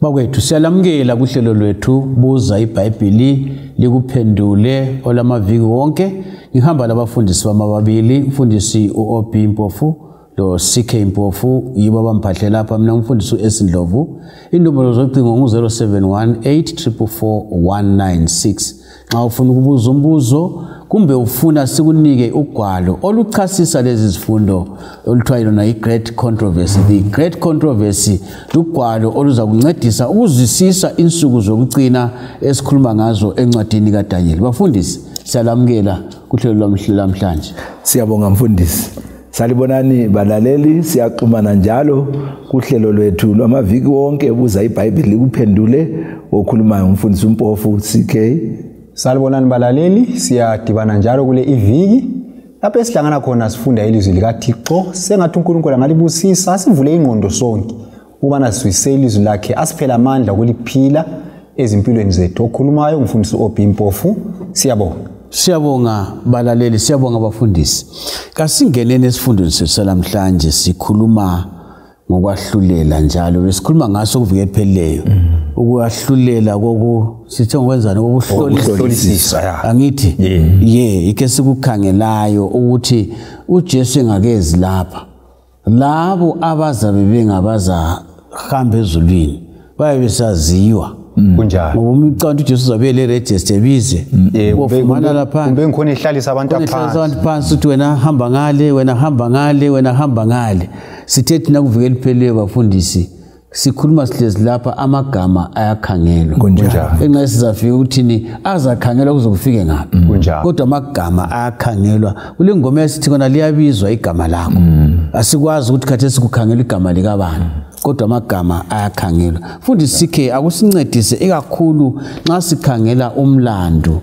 Bakwethu siyalamukela kuhlelo lwethu buza iBhayibheli likuphendule olamaviki wonke. Ngihamba labafundisi bamababili, umfundisi uOB Mpofu lo CK Mpofu yibo abamphahle lapha, mina umfundisi uEsindlovu. Inombolo zocingo ngu0718444196. Nxa ufuna ukubuza umbuzo kumbe ufuna sikunike ugwalo oluchasisa lezi zifundo oluthiwa yona iGreat Controversy. The Great Controversy lugwalo oluza kuncedisa ukuzwisisa insuku zokucina esikhuluma ngazo encwadini kaDaniel. Bafundisi siyalamukela kuhlelo lamhlanje. Siyabonga mfundisi. Salibonani balaleli, siyaxhumana njalo kuhlelo lwethu lwamaviki wonke ebuza iBhayibheli likuphendule okhulumayo umfundisi uMpofu CK. Salibonani balaleli, siyadibana njalo kule iviki lapho esihlangana khona sifunda ilizwi likaThixo. Sengathi uNkulunkulu angalibusisa sivule ingqondo sonke ubana sizwisise ilizwi lakhe, asiphela amandla okuliphila ezimpilweni zethu. Okhulumayo umfundisi uOB Mpofu. Siyabonga. Siyabonga balaleli, siyabonga bafundisi. Kasingenene esifundweni sethu namhlanje sikhuluma ngokwahlulela njalo. Besikhuluma ngaso kuvike pheleyo. Ukwahlulela sithe ngokwenzana kokuhlolisisa. Angithi ike sikukhangelayo ukuthi uJesu engakezi lapha. Labo abazabe bengabaza hamba ezulwini baye besaziwa. Kunjalo. Ngoba umicanda uJesu uzabele register bize. Bofumana lapha. Kumbe ngikhona ihlalisa abantu phansi uthi wena hamba ngale, wena hamba ngale, wena hamba ngale. Sithe thina kuvike lipheleyo bafundisi. Sikhuluma sihlezi lapha amagama ayakhangelwa. Kunjalo. Enxa sizafika ukuthini azakhangelwa kuzokufike ngaphi. Kunjalo. Kodwa amagama ayakhangelwa. Kule ngoma yasithi khona liyabizwa igama lakho. Asikwazi ukuthi khathesi kukhangela igama likabani. Kodwa amagama ayakhangelwa. Mfundisi CK akusincedise ikakhulu nxa sikhangela umlando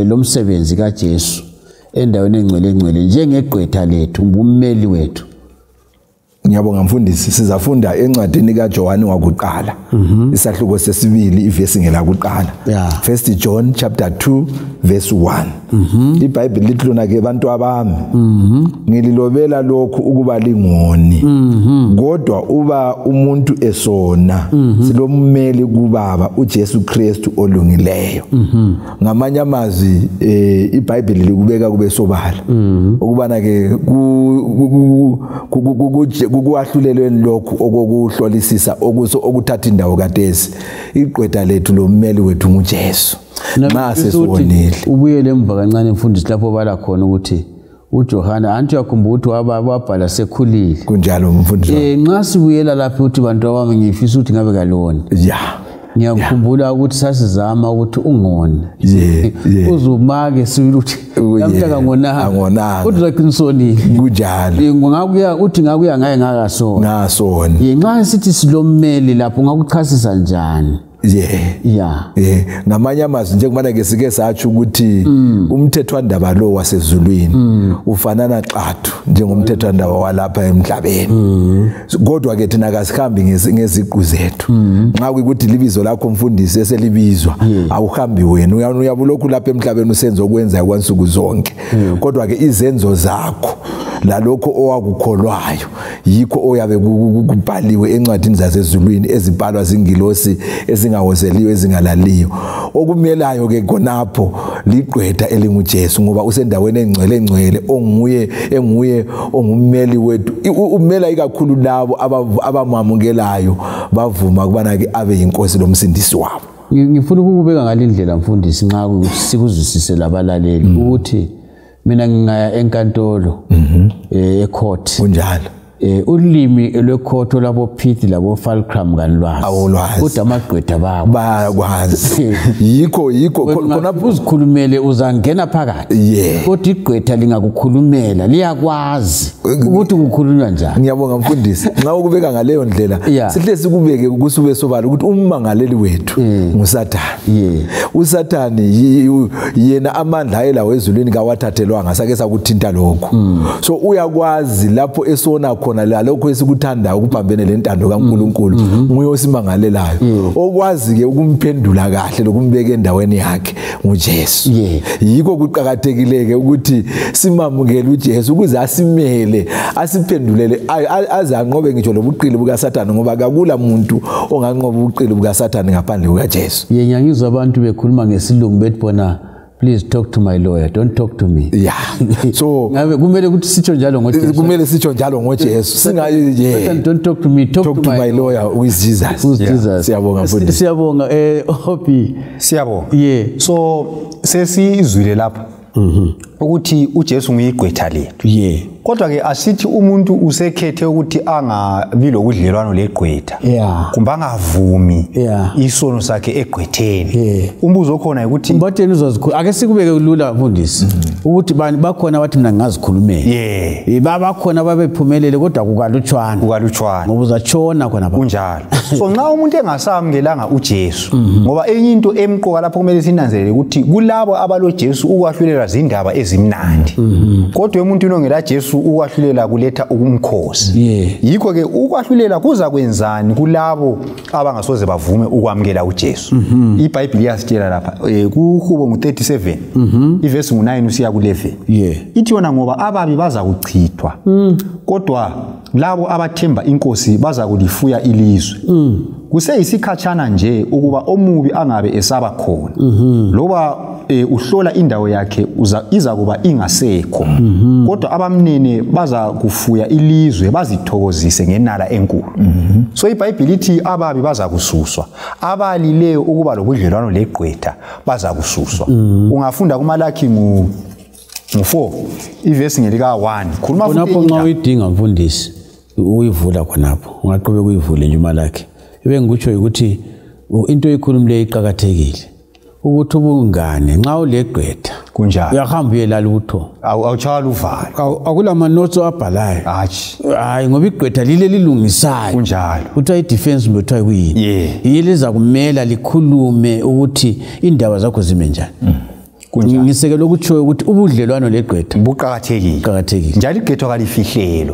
lomsebenzi kaJesu endaweni engcwele njengegqwetha lethu, ummeli wethu. Ngiyabonga mfundisi, sizafunda encwadini kaJohane wakuqala isahluko sesibili ivesi ngelakuqala. 1 John chapter 2 verse 1. iBhayibheli lithi lona ke bantu abami ngililobela lokhu ukuba lingoni, kodwa uba umuntu esona silommeli kuBaba uJesu Kristu olungileyo. Ngamanye amazwi iBhayibheli likubeka kube sobala ukubana ke kukuwahlulelweni lokhu okokuhlolisisa okuthatha indawo kaDesi. Igqwetha lethu lommeli wethu nguJesu. Mase sibonile ubuyele emva kancane mfundisi lapho bala khona ukuthi uJohana anti yakhumbula ukuthi wabhala sekhulile. Kunjalo mfundisi. Nxa sibuyela lapho ukuthi bantu abami ngifisa ukuthi ngabe kalona. Ngiyakhumbula ukuthi sasizama ukuthi ungone. Uzumake sibili ukuthi yamhlaka ngonanga. Kodwa kinsonile. Kunjalo. Ngakuya uthi ngakuya ngaye ngakasona. Ngasona. Nxa sithi silommeli lapho ngakuchasisa njani? Ngamanye amazwi njengoba ke sike satsho ukuthi umthethwandaba lo wasezulwini ufanana xathu njengomthethwandaba walapha emhlabeni. Kodwa ke thina kasihambi ngeziqu zethu. Nxa ukuthi libizo lakho mfundisi eselibizwa awuhambi wena, uyabulokhu lapha emhlabeni usenza okwenza kwansuku zonke. Kodwa ke izenzo zakho lalokho owakukholwayo yikho oyabe kubhaliwe encwadini zasezulwini ezibhalwa zingilosi ezingawozeliyo ezingalaliyo. Okumelayo ke khonapho ligqwetha elinguJesu ngoba usendaweni engcwele enguye ongummeli wethu. Umela ikakhulu labo abamamukelayo bavuma kubana ke abe yinkosi lomsindisi wabo. Ngifuna ukubeka ngalindlela mfundisi nxa sikuzwisise labalaleli ukuthi mina ngingaya enkantolo ecourt. Kunjalo. Ulimi lwekhotho labo Pithi labo Fulcrum kanlwazi. Kodwa amagqwetha bayakwazi. Yikho khona uzikhulumele uzangena phakathi. Kodwa igqwetha lingakukhulumela liyakwazi ukuthi ukukhulunywa njani. Ngiyabonga mfundisi. Nxa ukubeka ngaleyo ndlela sihle sikubeke kusube sobala ukuthi ummangaleli wethu nguSathane. uSathane yena amandla ayelawo ezulwini kawathathelwanga sake sakuthinta lokho. So uyakwazi lapho esona khona lokho esikuthandayo ukubhambene lentando kaNkuluNkulu nguye osimangalelayo okwazi ke ukumphendula kahle lokumbeka endaweni yakhe nguJesu. Yikho kuqhakathekile ke ukuthi simamukele uJesu ukuze asimele asiphendulele aze anqobe ngitsho lobuqili bukaSathane ngoba akula muntu onganqoba ubuqili bukaSathane ngaphandle kukaJesu. Ngiyangizwa abantu bekhuluma ngesilungu bethi bona please talk to my lawyer, don't talk to me. Yeah. So kumele ukuthi sitsho njalo ngoJesu. Kumele sitsho njalo ngoJesu. Singayi don't talk to me, talk to my lawyer who is Jesus. Who's Jesus? Siyabonga mfundisi. Siyabonga Hopi. Siyabonga. So sesizwile lapha. Ukuthi uJesu nguyigqwetha lethu. Kodwa ke asithi umuntu usekhethe ukuthi angabi lokudlelwano legqwetha. Kumbe angavumi isono sakhe egqwetheni. Umbuzo okhona ukuthi umbatheni uzozikhuluma. Ake sikubeke kulula mfundisi. Ukuthi bani bakhona bathi mina ngingazikhulumela. Babakhona babephumelele kodwa kukalutshwana. Ngoba uzatshona khona lapha. Kunjalo. So nxa umuntu engasamukelanga uJesu ngoba enye into emqoka lapho kumele sinanzelele ukuthi kulabo abalo Jesu ukwahlulela zindaba ezimnandi. Kodwa umuntu ongela Jesu ukwahlulela kuletha ukumkhosi. Yikho ke ukwahlulela kuza kwenzani kulabo abangasoze bavume ukwamukela uJesu. iBhayibheli iyasitshela lapha kuHubo 37 iverse 9 usiya ku11. Ithi yona ngoba ababi baza kuchithwa kodwa labo abathemba inkosi baza kulifuya ilizwe. Kuseyisikhatshana nje ukuba omubi angabe esaba khona. Loba uhlola indawo yakhe iza kuba ingasekho. Kodwa abamnene baza kufuya ilizwe bazithokozise ngenala enkulu. So iBhayibheli lithi ababi baza kususwa. Abalileyo ukuba lobudlelwano legqwetha baza kususwa. Ungafunda kuMalaki mu 4 iverse ngelika 1 khuluma futhi lapho nxa uyidinga mfundisi uyivula khonapho ungaqhubeka uyivule nje imalakhe ebengikutsho ukuthi into ekhulumileyo iqhakathekile ukuthi ubungane nxa ulegqwetha kunjalo uyahamba uyelala utho awuchala uvalo akula manotho abhalayo hayi ngoba igqwetha lile lilungisayo kunjalo uthiwa idefense mbethiwa kuyini yiliza kumela likhulume ukuthi indaba zakho zime njani. Ngisekela ukutsho ukuthi ubudlelwano legqwetha buqhakathekile njalo igqwetha kalifihlelo.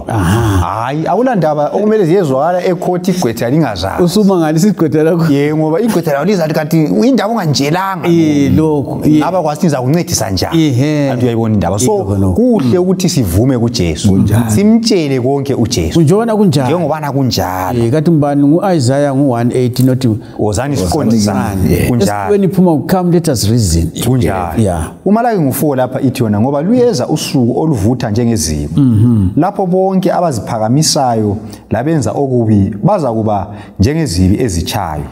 Hayi akulandaba okumele ziyezwakala ecourt igqwetha lingazazi usumangalisa igqwetha lakho ngoba igqwetha lawo lizathi kanti indaba ongantshelanga lokho aba kwasiza kuncedisa njani antu uyayibona indaba. So kuhle ukuthi sivume kuJesu simtshele konke uJesu kunjona kunjalo njengobana kunjalo. Kathi mbani nguIsaiah 1:18 nothi wozani siqondisane kunjalo when iphuma come let us reason kunjalo. Umalaki ngu4 lapha ithi yona ngoba luyeza usuku oluvutha njengezibi. Lapho bonke abaziphakamisayo labenza okubi baza kuba njengezibi ezichayo.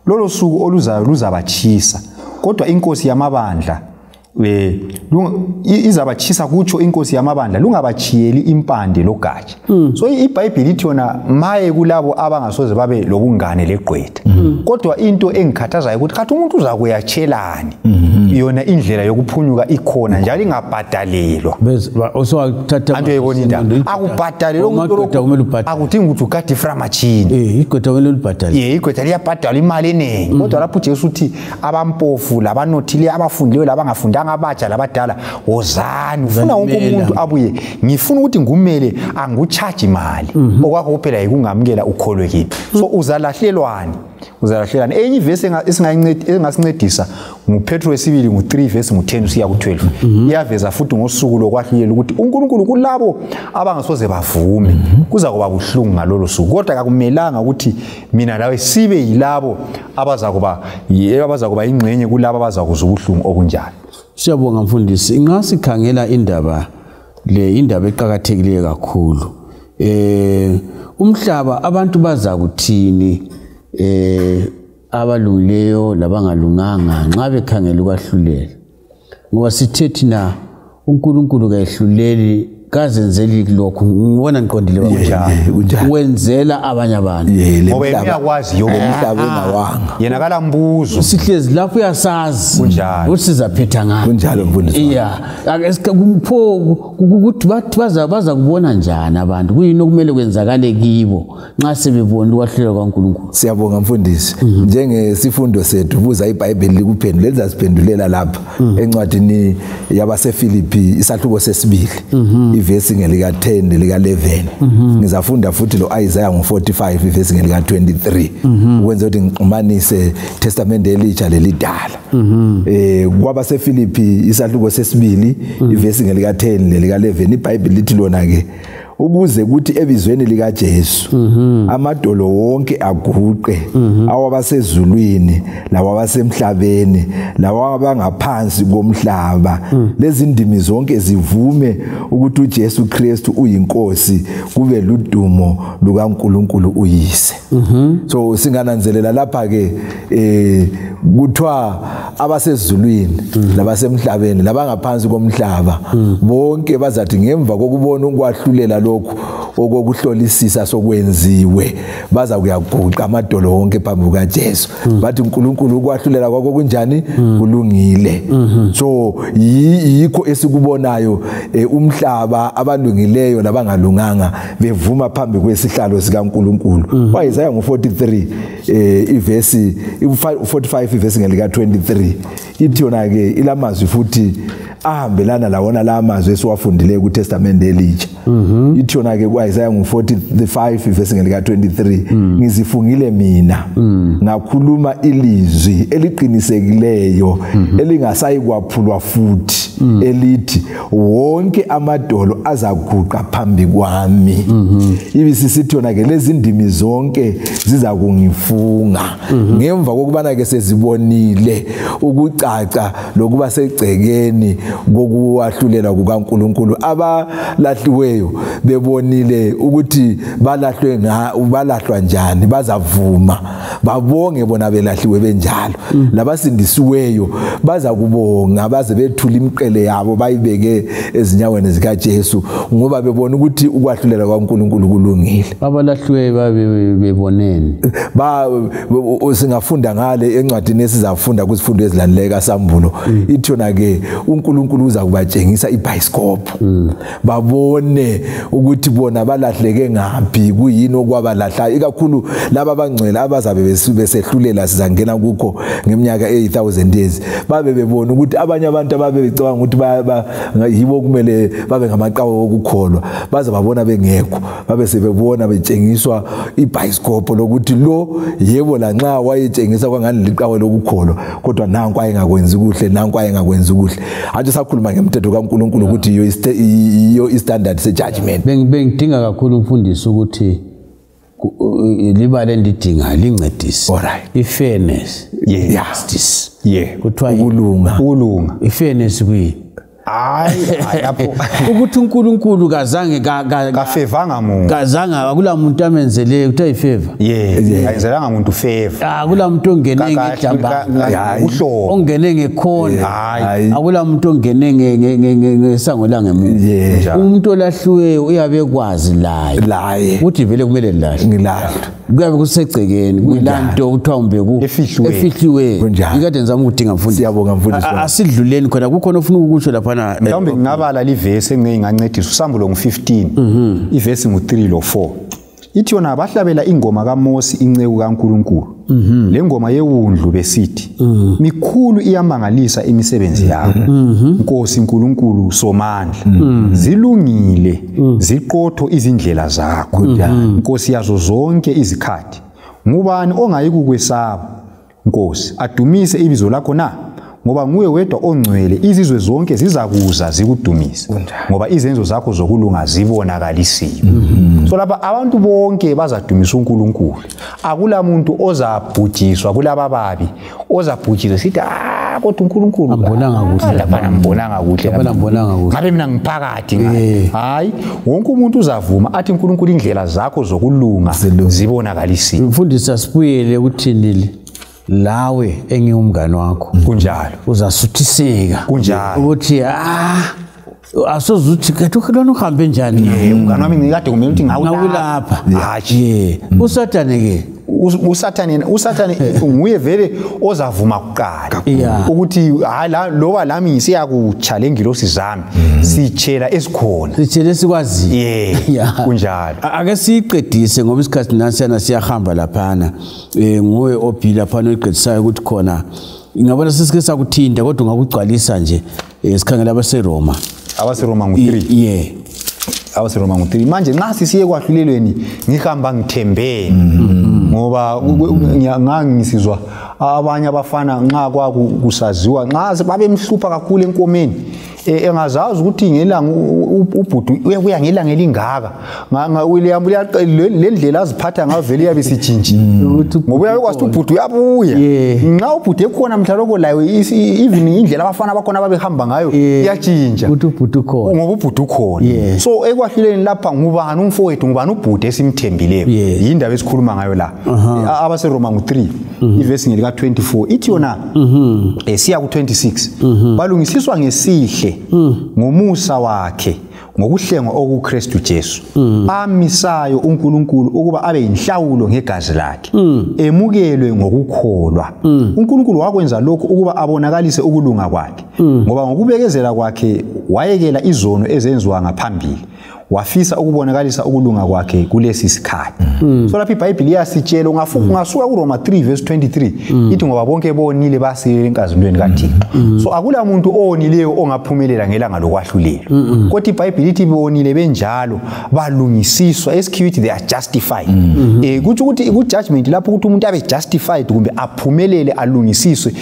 Lolo suku oluzayo luzabachisa kodwa inkosi yamabandla izabachisa kutsho inkosi yamabandla lungabachiyeli impande logatsha. So iBhayibheli lithi yona maye kulabo abangasoze babe lobungane legqwetha. Kodwa into engikhathazayo ukuthi kathi umuntu uza kuyatshelani yona indlela yokuphunyuka ikhona njalo ingabhadalelwa. Antu uyayibona indaba akubhadalelwa umuntu akudingi ukuthi ugade iframachini igqwetha kumele libhadale igqwetha liyabhadalwa imali enengi. Kodwa lapho uJesu uthi abampofu labanothile abafundileyo labangafundanga abatsha labadala wozani ufuna wonke umuntu abuye ngifuna ukuthi ngumele angicharge imali okwakho kuphela yikungamukela ukholwe kimi. So uzalahlelwani enye ivesi engasincedisa nguPetro 2 ngo3 verse ngo10 usiya ku12 iyaveza futhi ngosuku lokwahlulela ukuthi uNkulunkulu kulabo abangasoze bavume kuza kuba buhlungu ngalolo suku. Kodwa akumelanga ukuthi mina lawe sibe yilabo abaza kuba ingxenye kulabo abaza kuzwa ubuhlungu okunjalo. Siyabonga mfundisi. Ngasikhangela indaba eqhakathekileyo kakhulu. Umhlaba abantu baza kuthini abalungileyo labangalunganga nxa bekhangela ukwahlulela ngoba sithe thina uNkulunkulu kayihluleli kazenzeli lokho ngibona niqondile wenzela abanye abantu ngoba uyakwazi emhlabeni awanga yena kalambuzo sihlezi lapho uyasazi usizaphetha ngani kunjalo mfundisi kumpho ukuthi baza kubona njani abantu kuyini okumele kwenzakale kibo nxa sebebona ukwahlulela kwaNkulunkulu. Siyabonga mfundisi njengesifundo sethu buza iBhayibheli likuphendule lizasiphendulela lapha encwadini yabaseFilipi isahluko sesibili ivesi ngelika 10 nelika 11 ngizafunda futhi lo Isaiah ngo45 ivesi ngelika 23 ukwenza ukuthi ngixhumanise testament elitsha lelidala kwaba seFilipi isahluko sesibili ivesi ngelika 10 nelika 11 iBhayibheli lithi lona ke ukuze kuthi ebizweni lika Jesu amadolo wonke aguqe awabasezulwini lawabasemhlabeni lawabangaphansi komhlaba lezi ndimi zonke zivume ukuthi uJesu Kristu uyinkosi kube ludumo lukaNkulunkulu uyise. So singananzelela lapha ke kuthiwa abasezulwini labasemhlabeni labangaphansi komhlaba bonke bazathi ngemva kokubona ukwahlulela lokhu okokuhlolisisa sokwenziwe baza kuyaguqa amadolo wonke phambi kukaJesu bathi uNkulunkulu ukwahlulela kwakho kunjani kulungile. So yikho esikubonayo umhlaba abalungileyo labangalunganga bevuma phambi kwesihlalo sikaNkulunkulu. Isaiah ngo43 ivesi 45 ivesi ngelika 23 ithi yona ke ilamazwi futhi ahambelana lawona la amazwi esiwafundile kuTestament elitsha. Ithi yona ke kuIsaiah ngo45 ivesi ngelika 23 ngizifungile mina ngakhuluma ilizwi eliqinisekileyo elingasayi kwaphulwa futhi elithi wonke amadolo azaguqa phambi kwami. Ibisisithi yona ke lezi ndimi zonke ziza kungifunga ngemva kokubana ke sezibonile ukucaca lokuba segcekeni kokuwahlulela kukaNkulunkulu abalahliweyo bebonile ukuthi balahlwa njani bazavuma babonge bona belahliwe benjalo labasindisiweyo baza kubonga baze bethula imiqele yabo bayibeke ezinyaweni zikaJesu ngoba bebona ukuthi ukwahlulela kwaNkulunkulu kulungile. Abalahliweyo bebonene singafunda ngale encwadini esizafunda kuzifundo ezilandelayo kaSambulo ithi yona ke uNkulunkulu uza kubatshengisa iBioscope babone ukuthi bona balahleke ngaphi kuyini okwabalahla ikakhulu laba abangcwele abazabe besehlulela sizangena kukho ngeminyaka 8000 years babe bebona ukuthi abanye abantu ababe becabanga ukuthi yibo kumele babe ngamaqhawe okukholwa baza babona bengekho babe sebebona betshengiswa iBioscope lokuthi lo yebo la nxa wayetshengisa kwangani liqhawe lokukholwa kodwa nanku ayengakwenzi kuhle nanku ayengakwenzi kuhle anje sakhuluma ngemthetho kaNkulunkulu ukuthi iyo istandard sejudgment. Bengidinga kakhulu umfundisi ukuthi libale ndidinga lincedise ifairness justice kuthiwa ukulunga ifairness kuyini hayi lapho ukuthi uNkulunkulu kazange kafevanga umuntu kazange akula muntu amenzele kuthiwa ifavor ayenzelanga umuntu favor akula muntu ongene ngejamba uhlobo ongene ngekhona akula muntu ongene ngesango la ngemuva umuntu olahliweyo uyabe kwazi laye ukuthi vele kumele ngilahle kuyabe kusegcekeni kuyilanto kuthiwa umbe ku efihliwe ikade ngizama ukudinga mfundisi siyabonga mfundisi asidluleni khona kukhona ufuna ukukusho lapha mhlawumbe ngingabala livesi engingancedisa uSambulo ngo15 ivesi ngo3 lo 4 ithi yona abahlabela ingoma kaMosi inceku kaNkulunkulu le ngoma yewundlu besithi mikhulu iyamangalisa imisebenzi yakho Nkosi Nkulunkulu somandla zilungile ziqotho izindlela zakho Nkosi yazo zonke izikhathi ngubani ongayikukwesaba Nkosi adumise ibizo lakho na ngoba nguwe wedwa ongcwele izizwe zonke zizakuza zikudumise ngoba izenzo zakho zokulunga zibonakalisiwe so lapha abantu bonke bazadumisa uNkulunkulu akula muntu ozabhujiswa kulaba babi ozabhujiswa sithi kodwa uNkulunkulu ambonanga kuhle lapha mbonanga kuhle ngabe mina ngiphakathi ngaye hayi wonke umuntu uzavuma athi uNkulunkulu indlela zakho zokulunga zibonakalisiwe. Mfundisi asibuyele ukuthinile lawe engiyumngane wakho kunjalo uzasuthiseka kunjalo ukuthi asozuthi kathukhelwana uhambe njani umngane wami ngikade kumele ukuthi ngawulapha hayi uSathane ke uSathane nguye vele ozavuma kuqala ukuthi hayi loba lami ngisiya kuchallenge lo sizami sitshela esikhona sitshele sikwazi kunjalo ake siqedise ngoba isikhathi nansiyana siyahamba laphana nguwe obhila phana oqedisayo ukuthi khona ngabona sisike sakuthinta kodwa ngakugcwalisa nje sikhangela abaseRoma ngo3 abaseRoma 3 manje nxa sisiye kwahlulelweni ngihamba ngithembeni ngoba ngangisizwa abanye abafana nxa kwakusaziwa nxa babemhlupha kakhulu enkomeni engazazi ukuthi ngelanga ubhudu uyabuya ngelanga elingaka William lendlela aziphatha ngayo vele yabe sijinji ngoba uyakwasi ubhudu uyabuya nxa ubhudu ekhona mhlaloko layo even indlela abafana bakhona babehamba ngayo iyajinja ukuthi ubhudu khona ngoba ubhudu khona so ekwahluleni lapha ngubani umfowethu ngubani ubhudu esimthembileyo yindaba esikhuluma ngayo la abaseRoma 3 ivesi ngelika 24 ithi yona siya ku 26 balungisiswa ngesihle ngomusa wakhe ngokuhlengwa okuKristu Jesu amisayo uNkulunkulu ukuba abe inhlawulo ngegazi lakhe emukelwe ngokukholwa uNkulunkulu wakwenza lokho ukuba abonakalise ukulunga kwakhe ngoba ngokubekezela kwakhe wayekela izono ezenziwa ngaphambili wafisa ukubonakalisa ukulunga kwakhe kulesi sikhathi so lapha iBhayibheli iyasitshela ungasuka kuRoma 3 verse 23 ithi ngoba bonke bonile basiye enkazimulweni kaThixo so akula muntu onileyo ongaphumelela ngelanga lokwahlulela kodwa iBhayibheli ithi bonile benjalo balungisiswa esikhiwithi they are justified kuthi ukuthi ku judgment lapho ukuthi umuntu abe justified kumbe aphumelele alungisiswe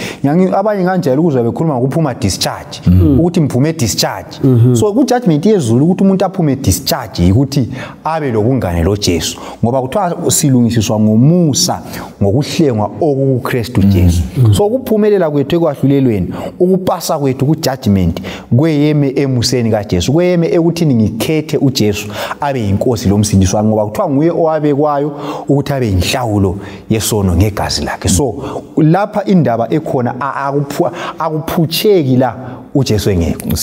abanye kanjalo ukuzwa bekhuluma ngokuphuma discharge ukuthi mphume discharge so ku judgment yezulu ukuthi umuntu aphume discharge ukuthi abe lobungane loJesu ngoba kuthiwa silungisiswa ngomusa ngokuhlengwa okuKristu Jesu so ukuphumelela kwethu ekwahlulelweni ukupasa kwethu ku judgment kweyeme emuseni kaJesu kweyeme ekuthini ngikhethe uJesu abe inkosi lomsindiswa ngoba kuthiwa nguye owabekwayo ukuthi abe inhlawulo yesono ngegazi lakhe so lapha indaba ekhona akuphutsheki la uJesu engekho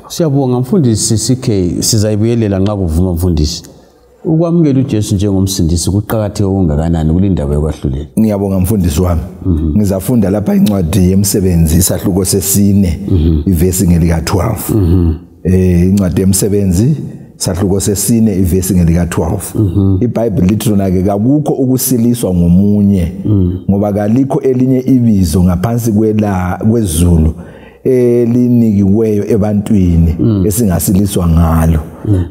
siyabonga mfundisi CK sizayibuyelela nxa kuvuma mfundisi ukwamukela uJesu njengomsindisi kuqhakatheke okungakanani kulindaba yokwahlulela ngiyabonga mfundisi wami ngizafunda lapha incwadi yemsebenzi isahluko sesine ivesi ngelika 12 incwadi yemsebenzi isahluko sesine ivesi ngelika 12 iBhayibheli lithi lona ke akukho ukusiliswa ngomunye ngoba kalikho elinye ibizo ngaphansi kwezulu elinikiweyo ebantwini esingasiliswa ngalo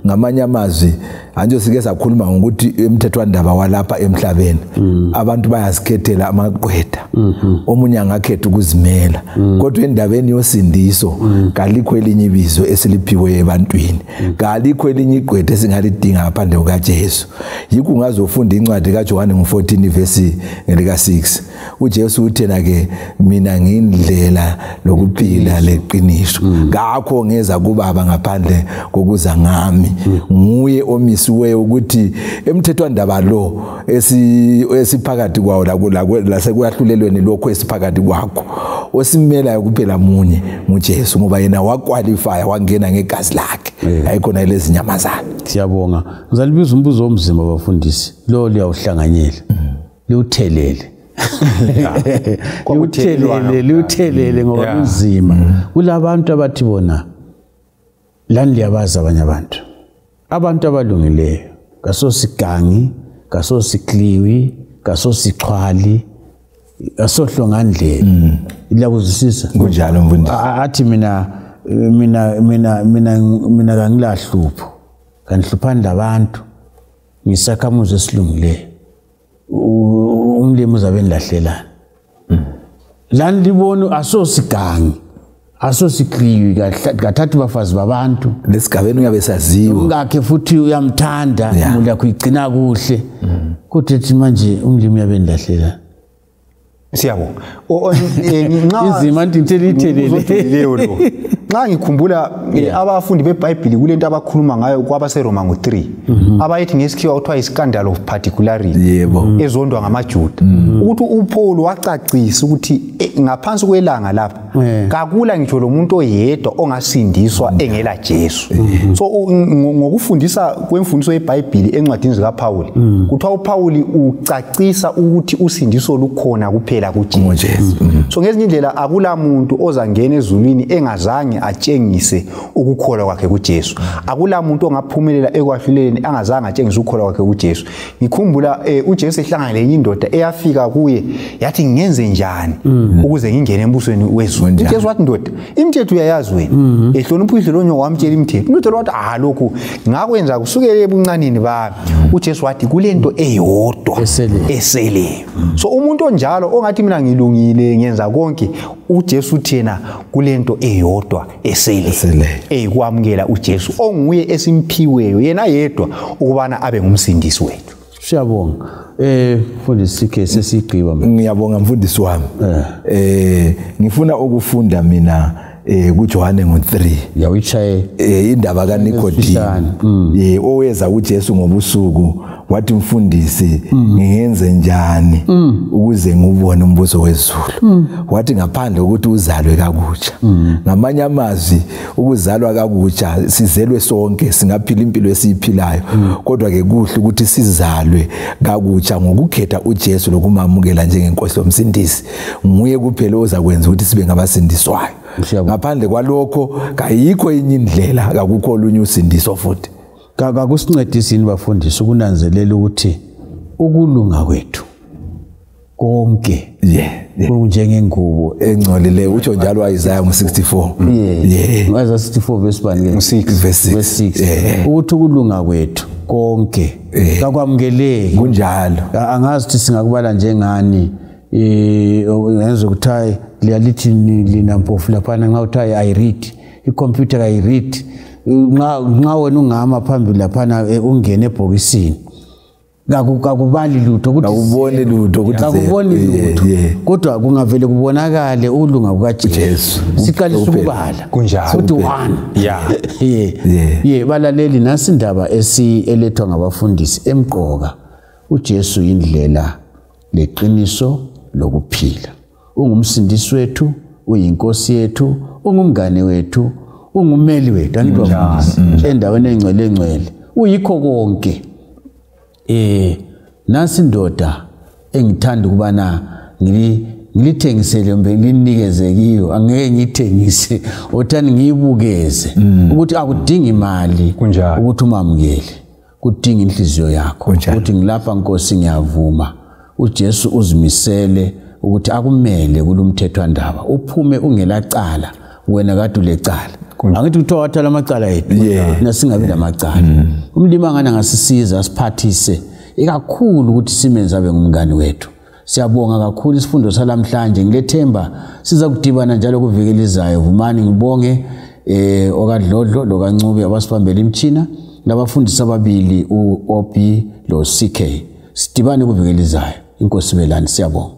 ngamanye amazwi anje sike sakhuluma ngokuthi emthethwandaba walapha emhlabeni abantu bayazikhethela amaqwetha omunye angakhetha ukuzimela kodwa endabeni yosindiso kalikho elinye ibizo esiliphiwe ebantwini kalikho elinye iqwetha esingalidinga ngaphandle kukaJesu yikho ungazofunda incwadi kaJohane ngo14 verse ngelika 6 uJesu uthena ke mina ngindlela lokuphila leqiniso ngakho ngeza kubaba ngaphandle kokuza ngami nguye omisiwe ukuthi emthethwandaba lo esiphakathi kwawo lasekwahlulelweni lokho esiphakathi kwakho osimela kuphela munye nguJesu ngoba yena waqualify wangena ngegazi lakhe ayikhona lezi nyamazana siyabonga ngizalibiza umbuzo omzima bafundisi lo liyawuhlanganyela liwuthelele liwuthelele ngoba unzima kulabantu abathi bona lani liyabaza abanye abantu abalungileyo kasosigangi kasosikliwi kasosixhwali kasohlongandlela ilakuzisisa kunjalo mfundisi athi mina kangilahlupho kanihluphani labantu ngisakhamuze esilungileyo umlimi uzabe nilahlelana lani libona asosigangi asosikliwi kathathu bafazi babantu lesigabeni uyabe saziwa ngakhe futhi uyamthanda umuntu akuyigcina kuhle kodwa ethi manje umlimi uyabe nilahlelana siyabonga izima ntithelithelele lo nxa ngikhumbula abafundi beBhayibheli kulento abakhuluma ngayo kwabaseRoma 3 abayithi ngesikhiwa kuthiwa iscandal of particularity ezondwa ngamaJuda ukuthi uPaul wacacisa ukuthi ngaphansi kwelanga lapha kakula ngitsho lo muntu oyedwa ongasindiswa engela Jesu so ngokufundisa kwemfundiso yeBhayibheli encwadini zikaPaul kuthiwa uPaul ucacisa ukuthi usindiso lukhona kuphela kwamukela kuJesu. So ngezinye indlela akula muntu ozangena ezulwini engazange atshengise ukukholwa kwakhe kuJesu. Akula muntu ongaphumelela ekwahluleleni angazange atshengise ukukholwa kwakhe kuJesu. Ngikhumbula uJesu ehlangana lenye indoda eyafika kuye yathi ngenze njani ukuze ngingene embusweni wezulu. uJesu wathi ndoda imithetho uyayazi wena. Ehlonipha idlelonyo wamtshela imithetho. Indoda wathi lokhu ngakwenza kusukela ebuncanini bami. uJesu wathi kulento eyodwa esele. So umuntu onjalo ongathi mina ngilungile ngenza konke uJesu uthena kulento eyodwa esele eyikwamukela uJesu onguye esimphiweyo yena yedwa ukubana abe ngumsindisi wethu. Siyabonga. Mfundisi Sikhe sesigqiba. Ngiyabonga mfundisi wami. Ngifuna ukufunda mina kuJohane ngo3 yawichaye indaba kaNikodimi oweza uJesu ngobusuku wathi mfundisi ngiyenze njani ukuze ngubone umbuso wezulu. Wathi ngaphandle ukuthi uzalwe kakutsha. Ngamanye amazwi ukuzalwa kakutsha sizelwe sonke singaphila impilo esiyiphilayo kodwa ke kuhle ukuthi sizalwe kakutsha ngokukhetha uJesu lokumamukela njengenkosi lomsindisi. Nguye kuphela ozakwenza ukuthi sibe ngabasindiswayo. Ngaphandle kwalokho kayikho enye indlela akukho olunye usindiso futhi. Kakusincedisini bafundisi ukunanzelela ukuthi ukulunga kwethu konke kunjengengubo engcolile utsho njalo Isaiah ngo64 ngaza 64 verse 6 ukuthi ukulunga kwethu konke kakwamukeleki kunjalo. Angazi ukuthi singakubala njengani ngenze ukuthi lithi lina mpofu laphana ngawuthi I read icomputer I read nxa wena ungama phambili laphana ungene ebhokisini kakubali lutho ukuthi akubone lutho ukuthi akuboni lutho kodwa kungavele kubonakale ulunga kukaJesu siqalisa ukubala kunjalo ukuthi 1 balaleli nasi indaba elethwa ngabafundisi emqoka. uJesu indlela leqiniso lokuphila. Ungumsindisi wethu, uyinkosi yethu, ungumngane wethu, ungumeli wethu endaweni engcwele uyikho konke. Nasi indoda engithanda ukubana ngilithengisele mbe ngilinikeze kiyo angeke ngithengise othani ngiyibukeze ukuthi akudingi imali ukuthi umamukele kudinga inhliziyo yakho ukuthi ngilapha Nkosi ngiyavuma uJesu uzimisele ukuthi akumele kulumthethwandaba uphume ungelacala wena kade ulecala. Angithi kuthiwa wathala amacala ethu nasingabi lamacala. Umlimi angana ngasisiza asiphathise ikakhulu ukuthi simenze abe ngumngani wethu. Siyabonga kakhulu isifundo salamhlanje. Ngilethemba siza kudibana njalo kuvikelizayo. Vumani ngibonge okaDlodlo lokaNcube abasibambela imtshina labafundisi ababili uOP lo CK. Sidibane kuvikelizayo. Inkosi belani siyabonga.